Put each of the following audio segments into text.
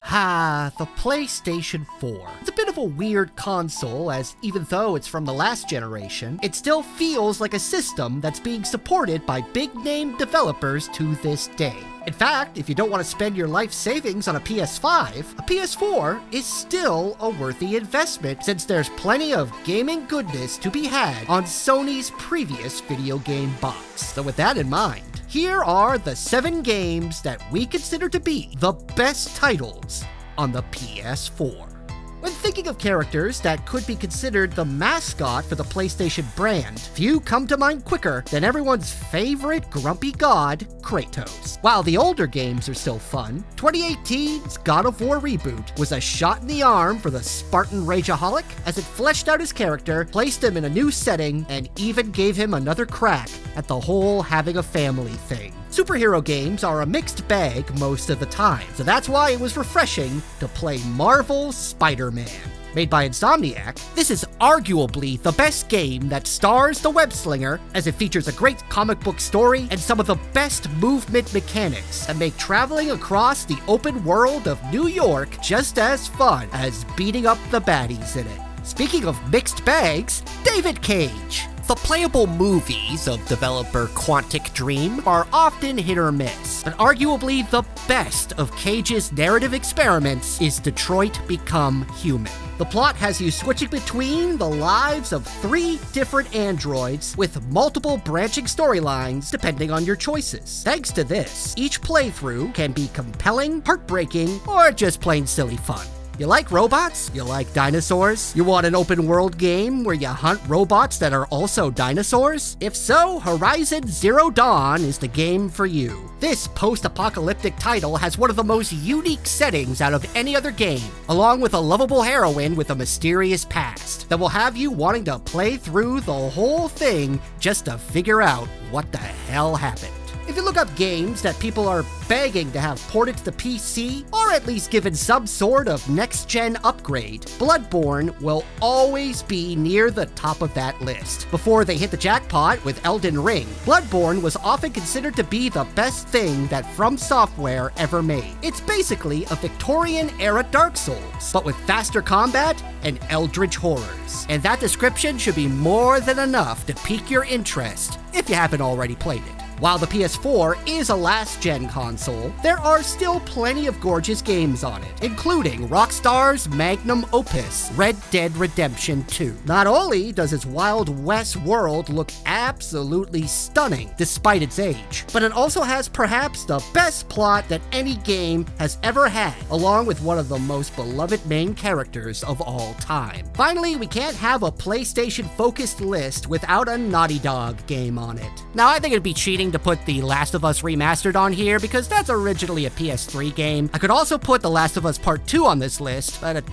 The PlayStation 4. It's a bit of a weird console, as even though it's from the last generation, it still feels like a system that's being supported by big-name developers to this day. In fact, if you don't want to spend your life savings on a PS5, a PS4 is still a worthy investment since there's plenty of gaming goodness to be had on Sony's previous video game box. So with that in mind, here are the 7 games that we consider to be the best titles on the PS4. When thinking of characters that could be considered the mascot for the PlayStation brand, few come to mind quicker than everyone's favorite grumpy god, Kratos. While the older games are still fun, 2018's God of War reboot was a shot in the arm for the Spartan Rageaholic as it fleshed out his character, placed him in a new setting, and even gave him another crack at the whole having a family thing. Superhero games are a mixed bag most of the time, so that's why it was refreshing to play Marvel's SpiderMan. Made by Insomniac, this is arguably the best game that stars the web-slinger, as it features a great comic book story and some of the best movement mechanics that make traveling across the open world of New York just as fun as beating up the baddies in it. Speaking of mixed bags, David Cage. The playable movies of developer Quantic Dream are often hit or miss, but arguably the best of Cage's narrative experiments is Detroit Become Human. The plot has you switching between the lives of 3 different androids with multiple branching storylines depending on your choices. Thanks to this, each playthrough can be compelling, heartbreaking, or just plain silly fun. You like robots? You like dinosaurs? You want an open world game where you hunt robots that are also dinosaurs? If so, Horizon Zero Dawn is the game for you. This post-apocalyptic title has one of the most unique settings out of any other game, along with a lovable heroine with a mysterious past that will have you wanting to play through the whole thing just to figure out what the hell happened. If you look up games that people are begging to have ported to the PC, or at least given some sort of next-gen upgrade, Bloodborne will always be near the top of that list. Before they hit the jackpot with Elden Ring, Bloodborne was often considered to be the best thing that From Software ever made. It's basically a Victorian-era Dark Souls, but with faster combat and eldritch horrors. And that description should be more than enough to pique your interest if you haven't already played it. While the PS4 is a last-gen console, there are still plenty of gorgeous games on it, including Rockstar's magnum opus, Red Dead Redemption 2. Not only does its Wild West world look absolutely stunning despite its age, but it also has perhaps the best plot that any game has ever had, along with one of the most beloved main characters of all time. Finally, we can't have a PlayStation-focused list without a Naughty Dog game on it. Now, I think it'd be cheating to put The Last of Us Remastered on here because that's originally a PS3 game. I could also put The Last of Us Part 2 on this list, but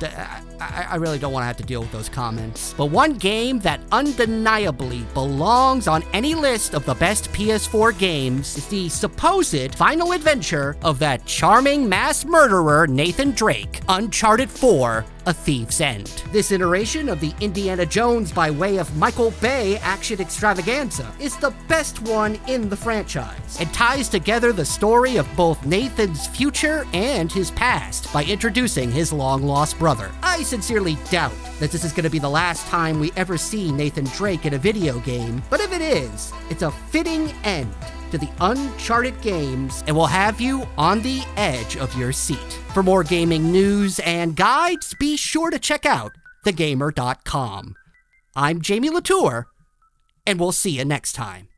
I really don't want to have to deal with those comments. But one game that undeniably belongs on any list of the best PS4 games is the supposed final adventure of that charming mass murderer Nathan Drake, Uncharted 4: A Thief's End. This iteration of the Indiana Jones by way of Michael Bay action extravaganza is the best one in the franchise and ties together the story of both Nathan's future and his past by introducing his long-lost brother. I sincerely doubt that this is going to be the last time we ever see Nathan Drake in a video game, but if it is, it's a fitting end to the Uncharted games and will have you on the edge of your seat. For more gaming news and guides, be sure to check out thegamer.com. I'm Jamie Latour, and we'll see you next time.